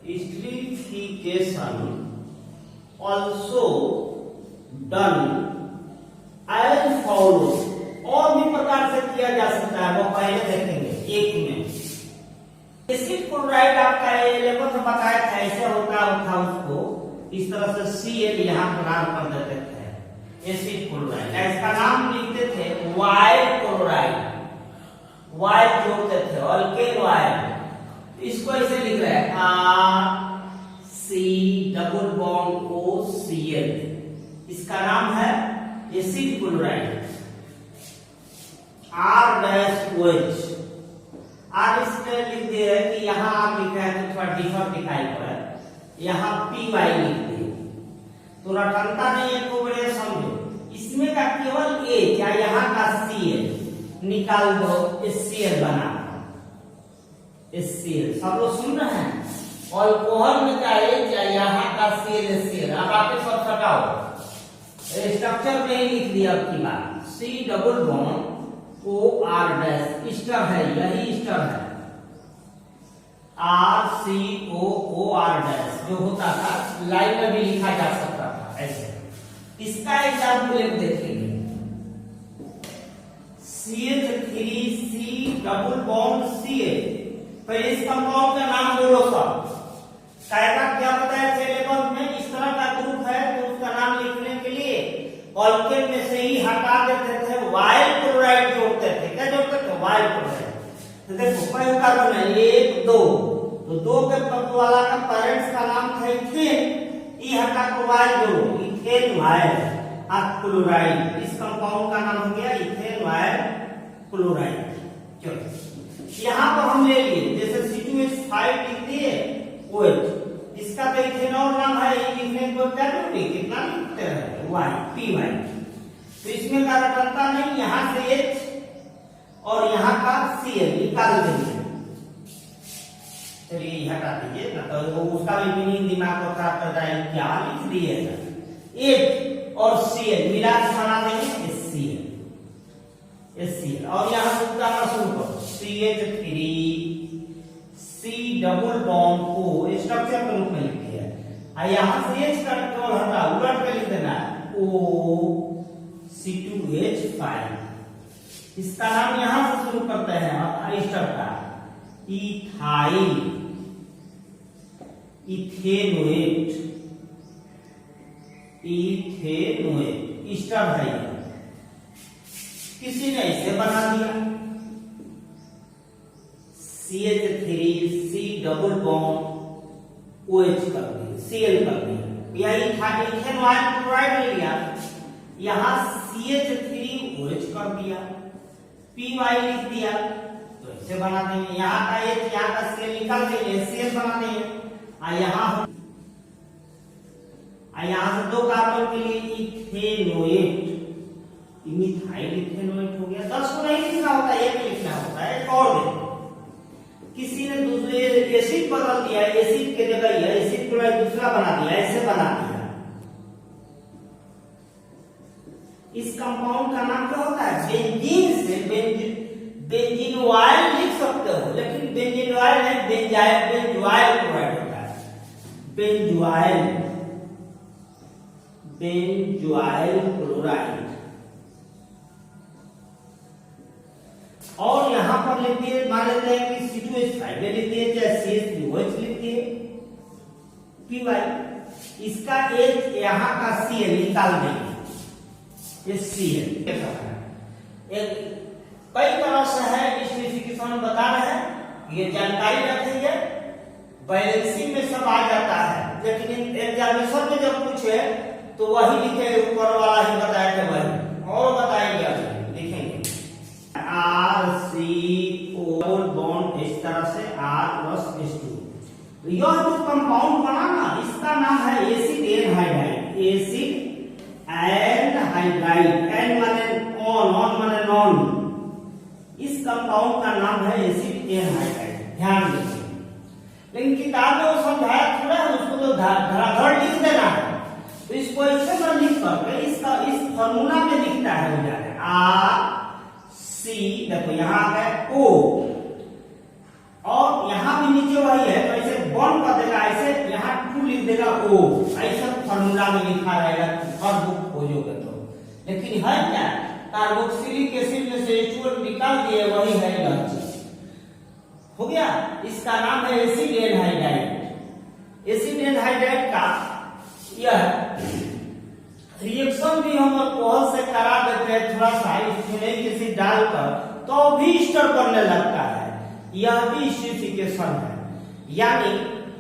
esterification also done as follows। और भी प्रकार से किया जा सकता है, वो पहले देखेंगे। एक में एसिड क्लोराइड आपका लेवल में बताया था, ऐसे होता था उसको इस तरह से Cl यहाँ प्रदान कर देते थे एसिड क्लोराइड। इसका नाम लिखते थे वाइल क्लोराइड, वाइल जोड़ते थे अल्केन वाइल। इसको ऐसे लिख रहे हैं RC+OCl, इसका नाम है एसिड क्लोराइड। R-OH, R इसमें लिख दिए है कि यहाँ आप लिखा है तो थोड़ा डिफर दिखाई पड़ा, यहाँ PY लिख दिए तो रटनता नहीं है, को बड़े समझो। इसमें का केवल A या यहाँ का Cl निकाल दो, HCl बना HCl। सब लोग सुन रहे हैं? अल्कोहल में का H या यहाँ का Cl HCl। अब आपके सब हटाओ, स्ट्रक्चर में ही लिख दिया आपकी बात। C+OR' स्टर है, यही स्टर है RCOOR' जो होता था लाइन में भी लिखा जा सकता था ऐसे। इसका एग्जाम्पल एक देखेंगे, CH3C+Ca। पहले इस कंपाउंड का नाम बोलो सब, कायदा क्या बताया थे लेवल में? इस तरह का ग्रुप है तो उसका नाम लिखने के लिए अल्केन में से ही हटा देते थे, वाइल क्लोराइड जोड़ते थे। क्या जोड़ते थे? While chloride. तो देखो पहले कार्बन है 1 2, तो 2 के तत्व वाला का पेरेंट्स का नाम था इथेन, ई हटा को वाइल जोड़ो, इथेन वाइल क्लोराइड। इस कंपाउंड का नाम हो गया इथेन वाइल क्लोराइड। चलो यहाँ पर हम ले लिए जैसे C2H5 लिख दिए OH, इसका तो इथेनॉल नाम है, ये लिखने को क्या करोगे? कितना लिखते हैं? PY। तो इसमें का रटनता नहीं, यहाँ से H और यहाँ का Cl निकाल देंगे। चलिए हटा दीजिए ना, तो उसका भी मीनिंग दिमाग को खराब कर जाए। क्या लिख दिए H और Cl मिला के बना देंगे HCl। और यहाँ से उतारना शुरू करो, CH3C+O स्ट्रक्चर के रूप में लिख दिया। यहाँ से H का केवल हटा, उलट के लिख देना OC2H5। इसका नाम यहां से शुरू करते हैं एस्टर का, इथाइल इथेनोएट एस्टर है। किसी ने इसे बना दिया CH3C+OH कर दिया, Cl कर दिया, यही इथेन वाइल क्लोराइड ले लिया, यहाँ CH3OH कर दिया, PY लिख दिया, तो ऐसे बना देंगे। यहाँ का H यहाँ का Cl निकाल देंगे, HCl बना देंगे। यहाँ से 2 कार्बन के लिए इथेनोएट, मिथाइल इथेनोएट हो गया। 10 को नहीं लिखना होता, एक लिखना होता है। और किसी ने दूसरे एसिड बदल दिया, एसिड के जगह एसिड क्लोराइड दूसरा बना दिया, ऐसे बना दिया। इस कंपाउंड का नाम क्या होता है? बेंजीन से बेंजीनवाइल लिख सकते हो, लेकिन बेंजीनवाइल नहीं, बेंजाइल क्लोराइड होता है। Benzoyl chloride. और यहाँ पर लिखते हैं, मान लेते हैं कि C2H5 ले लेते हैं, चाहे CH3OH लिखते हैं, PY। इसका H यहाँ का Cl निकाल देंगे, HCl। एक कई तरह से है, एस्टरीफिकेशन में बता रहे हैं, ये जानकारी रखेंगे, बैलेंसिंग में सब आ जाता है। लेकिन एग्जामिनेशन में जब पूछे तो वही लिखे, ऊपर वाला ही बताया थे वही, और बताएंगे लिखेंगे RCO बॉन्ड इस तरह से R+H2। तो यह जो कंपाउंड बना ना, इसका नाम है acid anhydride. Acid anhydride, an माने ऑन, ऑन माने नॉन। इस कंपाउंड का नाम है एसिड एनहाइड्राइड, ध्यान दीजिए। लेकिन किताब में वो समझाया थोड़ा है, उसको तो धड़ाधड़ लिख देना है। तो इसको ऐसे में लिख करके इसका इस फॉर्मूला में लिखता है RC, देखो यहाँ है O, और यहाँ भी नीचे वही है, तो ऐसे बॉन्ड कर देगा ऐसे, यहाँ 2 लिख देगा O, ऐसा फॉर्मूला में लिखा रहेगा हर बुक खोजोगे तो। लेकिन है क्या, कार्बोक्सिलिक एसिड में से H2O निकाल दिए, वही है यह चीज हो गया। इसका नाम है एसिड एनहाइड्राइड। एसिड एनहाइड्राइड का यह रिएक्शन भी हम अल्कोहल से करा देते हैं थोड़ा सा इसमें किसी डालकर, तो भी स्टर करने लगता है, यह भी एसिडिफिकेशन है। यानी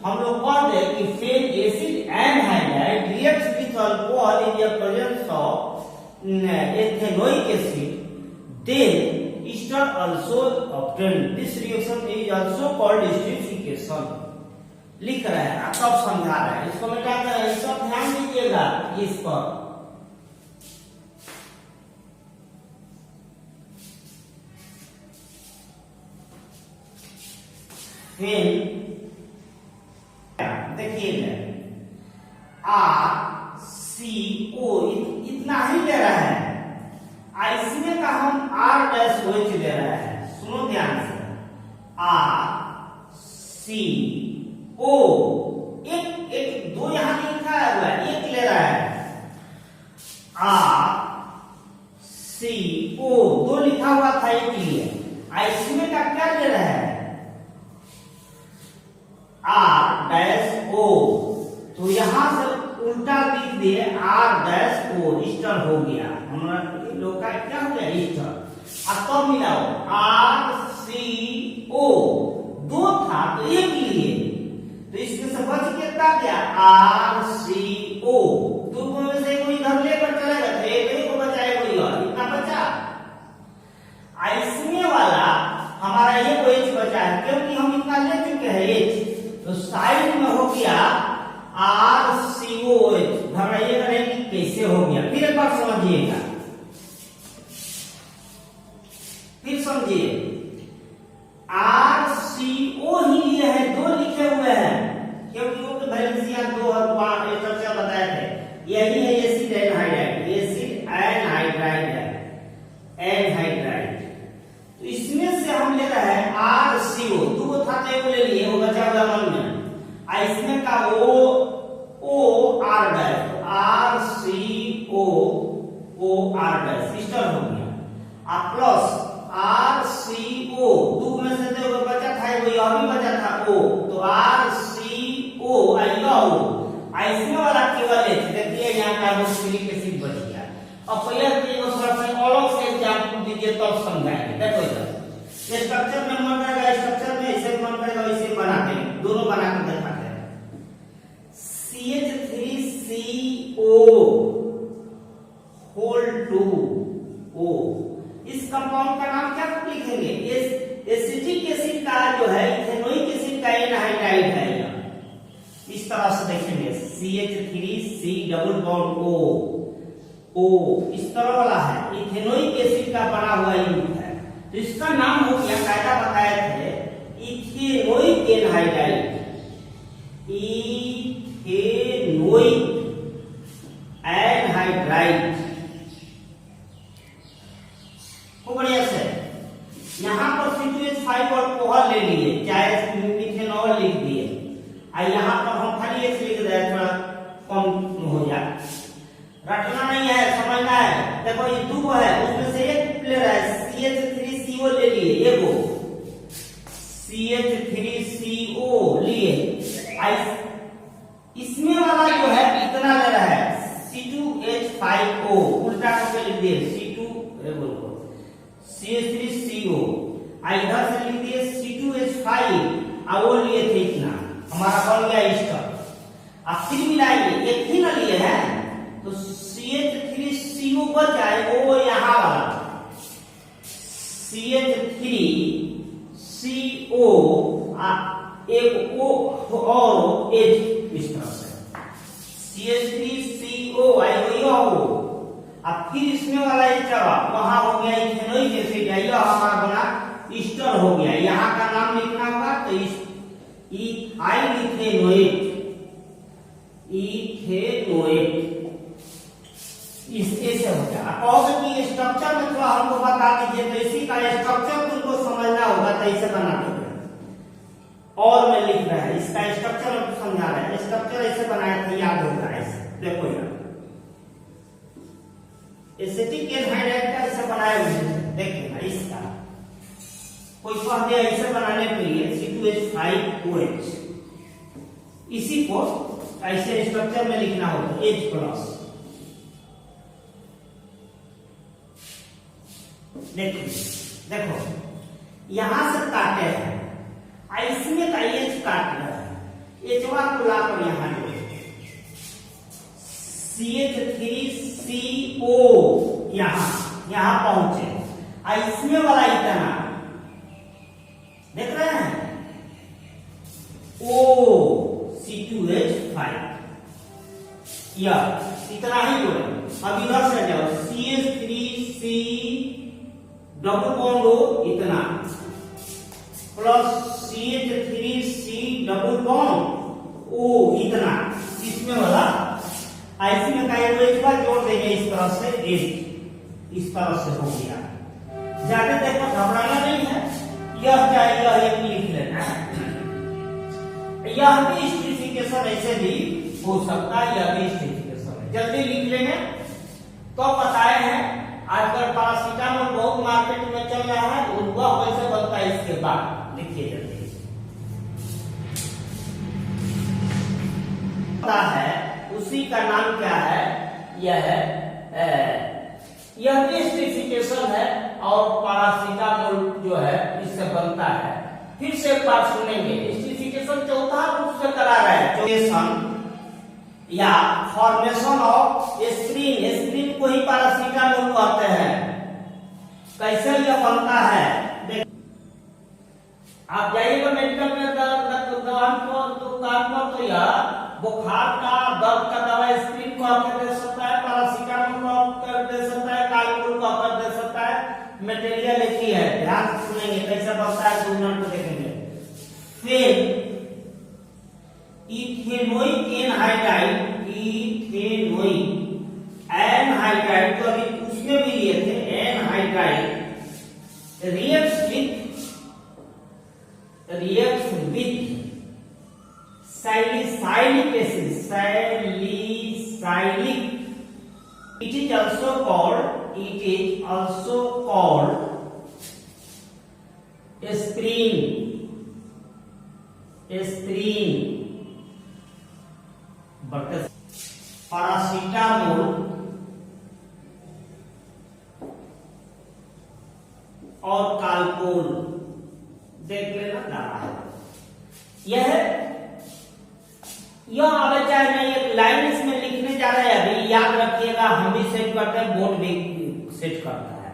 हम लोग कह दे कि फेन acid anhydride reacts with alcohol in the presence of ethanoic acid, then ester also obtained. This reaction is also called esterification. लिख रहे हैं आप, सब समझा रहे हैं, इसको मिटा कर सब ध्यान दीजिएगा इस पर। फिर देखिए RCO इतना ही ले रहा है, इसमें का हम R-OH ले रहे हैं। सुनो ध्यान से, RCO एक दो यहां लिखा हुआ है, एक ले रहा है। RCO दो लिखा हुआ था एक लिए, इसमें का क्या ले रहा है, R-O। तो यहां से उल्टा लिख दिए R-O, ईस्टर हो गया हमारा लोग का, क्या हो गया ईस्टर। अब तो मिलाओ RCO दो था तो एक लिए, तो इसमें से बच कितना गया RCO, दो में से कोई इधर लेकर चलेगा तो एक को बचाएगा, कोई और इतना बचा। इसमें वाला हमारा ये H बचा है, क्योंकि हम इतना ले चुके हैं H, तो साइड में हो गया RCOH। घबराइएगा नहीं कि कैसे हो गया, फिर एक बार समझिएगा, फिर समझिए। RCO ही लिए है, दो लिखे हुए हैं, क्योंकि वो वैलेंसिया 2 और 5 स्ट्रक्चर बताए थे। यही है एसिड एनहाइड्राइड, एसिड एनहाइड्राइड है, एनहाइड्राइड। तो इसमें से हम ले रहे हैं RCO, दो था तो एक ले लिए, वो बचा हुआ मन में। इसमें का OR dash, RCO OR dash sister हो गया, प्लस RCO दो में से जो बचा था वो यह भी बचा था O, तो RCO आएगा O। इसमें वाला केवल H, देखिए यहाँ कार्बोक्सिलिक एसिड बच गया। अब पहले तो थोड़ा सा अलग से एग्जांपल दीजिए तब समझाएंगे। देखो इधर ये स्ट्रक्चर में मन करेगा, स्ट्रक्चर में इसे मन करेगा, इसे बनाते हैं, दोनों बना के दिखाते हैं। CH3CO होल 2O, इस कंपाउंड का नाम क्या लिखेंगे, एसिटिक एसिड का जो है इथेनोइक एसिड का एनहाइड्राइड है। इस तरह से देखेंगे CH3C डबल बॉन्ड O, इस तरह वाला है, इथेनोइक एसिड का बना हुआ यूनिट है। तो इसका नाम हो गया, कायदा बताए थे, इथेनोइक एनहाइड्राइड, इथेनोइक एनहाइड्राइड। खूब बढ़िया से यहाँ पर C2H5 अल्कोहल ले लिए, चाहे मिथेनॉल लिख दिए, यहाँ पर हम खाली H लिख दे, थोड़ा कम हो जाए, रटना नहीं है, समझना है। देखो ये दो है, उसमें से एक ले रहा है, CH3CO ले लिए, एगो CH3CO लिए, इसमें वाला जो है इतना ले रहा है C2H5O, उल्टा करके लिख दिए CH3CO, इधर से लिख दिए C2H5, वो लिए थे इतना, हमारा बन गया ईस्टर। अब फिर मिलाएंगे, एक ही ना लिए हैं, तो CH3CO बचा है वो यहाँ वाला CH3CO, एक O और H, इस तरह से CH3CO आएगा हो। अब फिर इसमें वाला ये चला वहां हो गया इथेनोइक एसिड, यह हमारा बना ईस्टर हो गया। यहाँ का नाम लिखना होगा तो इथेनोएट, इथेनोएट इससे हो गया। कहोगे कि स्ट्रक्चर में थोड़ा हमको बता दीजिए, तो इसी का स्ट्रक्चर तुमको समझना होगा, तो इसे बनाते हैं। और में लिख रहा है, इसका स्ट्रक्चर हम समझा रहे हैं। स्ट्रक्चर ऐसे बनाया था, याद होगा ऐसे, देखो यहाँ एसिटिक एनहाइड्राइड का ऐसे बनाए हुए हैं, देखिए ना इसका कोई कह दिया ऐसे बनाने के लिए C2H5OH, इसी को ऐसे स्ट्रक्चर में लिखना होगा H+। देखो यहां से काटे हैं, इसमें का H काट रहा है, H1 को लाकर यहां जोड़े CH3CO यहां पहुंचे, इसमें वाला इतना देख रहे हैं O C2H5, यह इतना ही जोड़े। अब इधर से जाओ CH3C डबल बॉन्ड O इतना plus CH3C double bond O इतना, इसमें वाला ऐसे में का एक बार जोड़ देंगे इस तरह से, इस तरह से हो गया। ज्यादा देखो घबराना नहीं है, यह चाहिए यह एक लिख लेना है। यह भी स्पेसिफिकेशन ऐसे भी हो सकता है, यह भी स्पेसिफिकेशन है, जल्दी लिख लेंगे तो बताए हैं। आजकल पैरासीटामोल बहुत मार्केट में चल रहा है, वह कैसे बनता है इसके बाद लिखिए जल्दी। पता है उसी का नाम क्या है, यह भी स्पेसिफिकेशन है और पैरासीटामोल जो है इससे बनता है। फिर से एक बात सुनेंगे, स्पेसिफिकेशन चौथा रूप से करा रहा है या फॉर्मेशन ऑफ एस्प्रिन को ही पैरासीटामोल कहते हैं। कैसे यह बनता है, आप जाइएगा मेडिकल में दुकान पर, तो यह बुखार का दर्द का दवा एस्प्रिन को आपको दे सकता है, पैरासीटामोल को आपको दे सकता है, कालकुल को आपको दे सकता है। मटेरियल एक ही है, ध्यान से सुनेंगे कैसे बनता है, 2 मिनट में देखेंगे। फिर इथेनोइक एनहाइड्राइड तो अभी उसमें भी लिए थे, anhydride reacts with salicylic acid, it is also called aspirin, but paracetamol और कालपोल देख लेना दवा है। यह आवे चाहे नहीं, एक लाइन इसमें लिखने जा रहे हैं, अभी याद रखिएगा, हम भी सेट करते हैं, बोर्ड भी सेट करता है।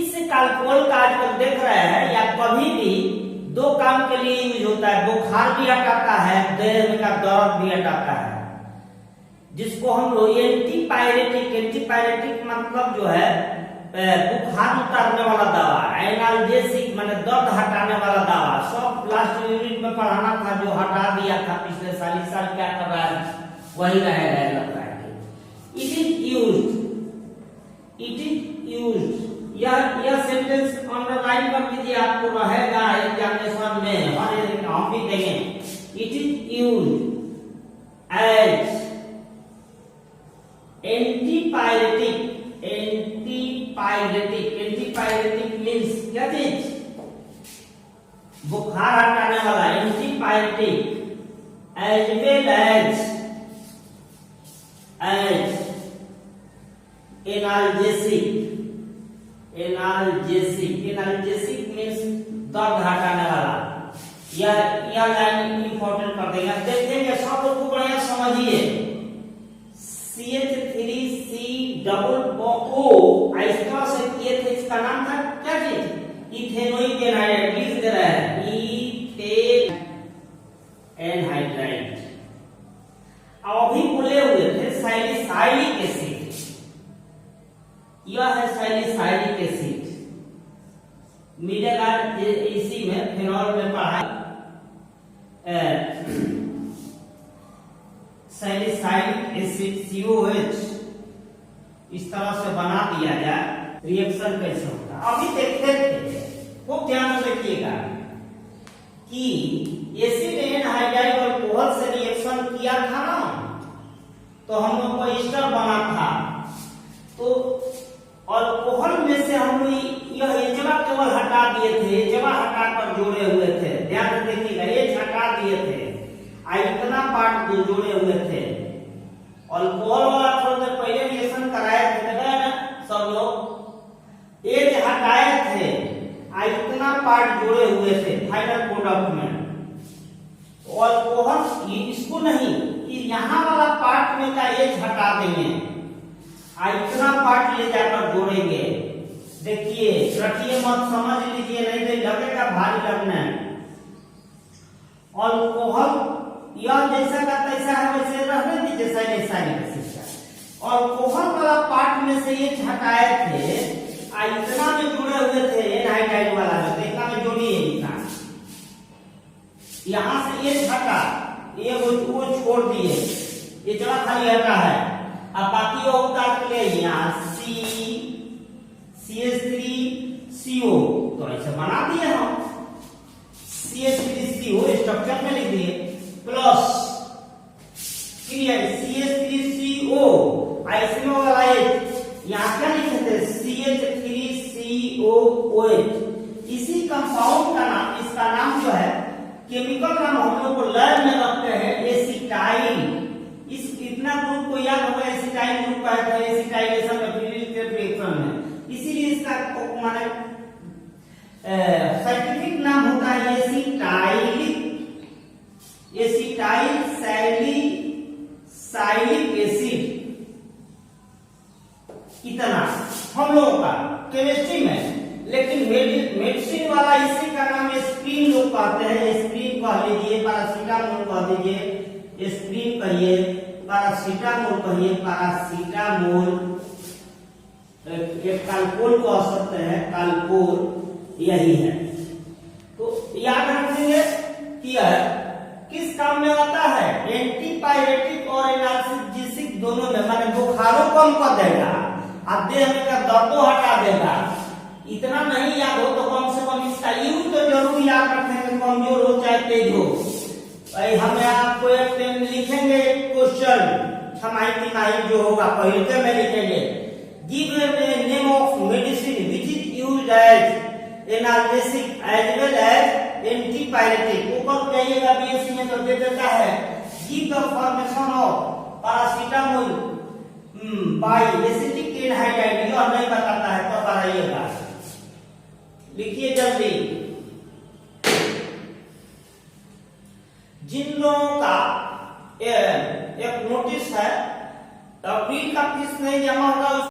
इस कालपोल का आजकल देख रहे हैं, या कभी भी 2 काम के लिए यूज होता है, बुखार भी हटाता है, देह का दर्द भी हटाता है, जिसको हम लोग एंटीपायरेटिक मतलब जो है बुखार उतारने वाला दवा, एनाल्जेसिक माने दर्द हटाने वाला दवा, सब लास्ट यूनिट में पढ़ाना था, जो हटा दिया था पिछले साल, इस साल क्या कर रहा है वही रहेगा लगता है। इट इज यूज्ड, यह सेंटेंस अंडरलाइन कर दीजिए, आपको रहेगा एग्जामिनेशन में, हमारे हम भी देंगे। It is used as antipyretic means क्या चीज, बुखार हटाने वाला, antipyretic, as well as analgesic means दर्द हटाने वाला। यह लाइन इंपॉर्टेंट कर देगा, देखेंगे सब लोग को बढ़िया समझिए। CH3C डबल O इस तरह से किए थे, इसका नाम था क्या चीज, इथेनोइक एनहाइड्राइड, लिख दे रहा है इथेन एनहाइड्राइड। अभी बोले हुए थे सैलिसाइलिक एसिड, यह है सैलिसाइलिक एसिड, मिलेगा इसी में फिनॉल में पढ़ा, सैलिसाइलिक एसिड COH इस तरह से बना दिया जाए, रिएक्शन कैसे होता है अभी देखते हैं। खूब ध्यान से देखिएगा कि एसिड एनहाइड्राइड अल्कोहल से रिएक्शन किया था ना, तो हम लोग को एस्टर बना था। तो अल्कोहल में से हम लोग यह एचवा केवल हटा दिए थे, एचवा हटाकर जोड़े हुए थे। ध्यान से देखिएगा, एच हटा दिए थे, इतना पार्ट जोड़े हुए थे। अल्कोहल वाला थोड़ा देर पहले रिएक्शन कराए थे ना सब लोग, एच हटाए थे, इतना पार्ट जोड़े हुए थे फाइनल प्रोडक्ट में। अल्कोहल इसको नहीं, यहाँ वाला पार्ट में का एच हटा देंगे, इतना पार्ट ले जाकर जोड़ेंगे। देखिए रखिए मत, समझ लीजिए, नहीं तो लगेगा भारी लगना है। अल्कोहल यह जैसा का तैसा है वैसे रहने दीजिए, साइनिक सिस्टम। अल्कोहल वाला पार्ट में से एच हटाए थे, इतना में जुड़े हुए थे एनहाइड्राइड वाला में, देखा में जोड़िए इतना, यहाँ से एच हटा, ये वो छोड़ दिए, ये जरा खाली हटा है। अब बाकी वो उतार के ले यहाँ CH3CO, तो ऐसे बना दिए हम, CH3CO स्ट्रक्चर में लिख दिए, प्लस CH3CO, ऐसे में वाला यहाँ क्या लिखे थे CH3COOH। इसी कंपाउंड का नाम, इसका नाम जो है केमिकल नाम हम लोग को लैब में रखते हैं एसिटाइल। इस इतना ग्रुप को याद होगा, एसिटाइल ग्रुप का है, एसिटाइलेशन रिएक्शन में, इसीलिए इसका माने साइंटिफिक नाम होता है एसिटाइल सैलिसाइलिक एसिड। इतना हम लोगों का केमिस्ट्री में। लेकिन मेडिसिन वाला इसी का नाम एस्प्रिन लोग कहते हैं, एस्प्रिन कह लीजिए, पैरासीटामोल कह दीजिए, एस्प्रिन कहिए, पैरासीटामोल कहिए, पैरासीटामोल, एक कालपोल को कह सकते हैं, कालपोल, यही है। तो याद रखेंगे कि किस काम में आता है, एंटीपायरेटिक और एनाल्जेसिक दोनों में, माने बुखारों कम कर देगा और देह में का दर्दों हटा देगा। इतना नहीं याद हो तो कम से कम इसका यूज तो जरूर याद रखेंगे, कमजोर हो चाहे तेज हो। हमें आपको एक लिखेंगे क्वेश्चन, छमाही तिमाही जो होगा पहले में लिखेंगे, give name of medicine which is used as analgesic as well as antipyretic. ऊपर जाइएगा बीएससी में तो दे देता है, give the formation of paracetamol by acetic anhydride, यह नहीं बताता है तो बताइएगा, लिखिए जल्दी। जिन लोगों का एक नोटिस है, अप्रैल का फीस नहीं जमा होगा